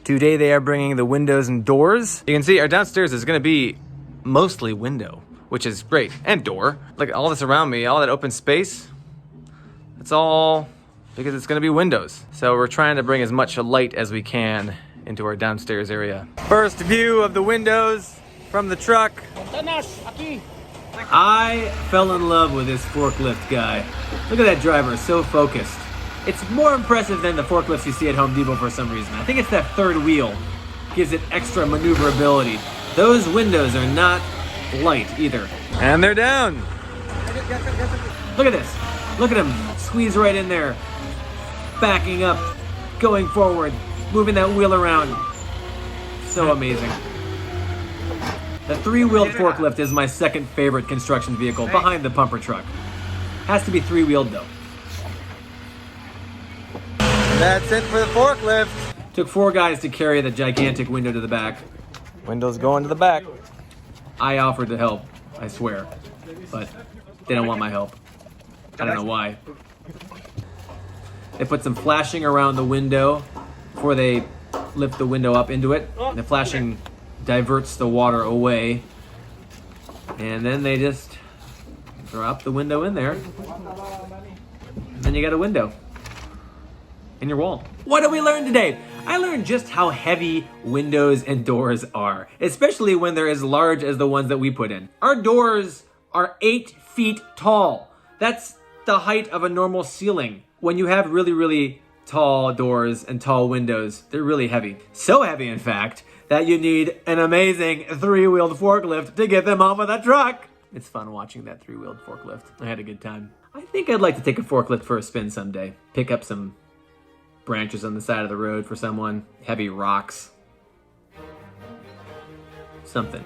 Today they are bringing the windows and doors. You can see our downstairs is gonna be mostly window, which is great, and door. Look at all this around me, all that open space. It's all because it's gonna be windows. So we're trying to bring as much light as we can into our downstairs area. First view of the windows from the truck. I fell in love with this forklift guy. Look at that driver, so focused. It's more impressive than the forklifts you see at Home Depot for some reason. I think it's that third wheel gives it extra maneuverability. Those windows are not light either. And they're down. Look at this. Look at him. Squeeze right in there. Backing up. Going forward. Moving that wheel around. So amazing. The three-wheeled forklift is my second favorite construction vehicle behind the pumper truck. Has to be three-wheeled though. That's it for the forklift. Took 4 guys to carry the gigantic window to the back. Window's going to the back. I offered to help, I swear, but they don't want my help. I don't know why. They put some flashing around the window before they lift the window up into it. The flashing diverts the water away. And then they just drop the window in there. And then you got a window in your wall. What did we learn today? I learned just how heavy windows and doors are, especially when they're as large as the ones that we put in. Our doors are 8 feet tall. That's the height of a normal ceiling. When you have really, really tall doors and tall windows, they're really heavy. So heavy, in fact, that you need an amazing 3-wheeled forklift to get them off of that truck. It's fun watching that 3-wheeled forklift. I had a good time. I think I'd like to take a forklift for a spin someday. Pick up some branches on the side of the road for someone, heavy rocks, something.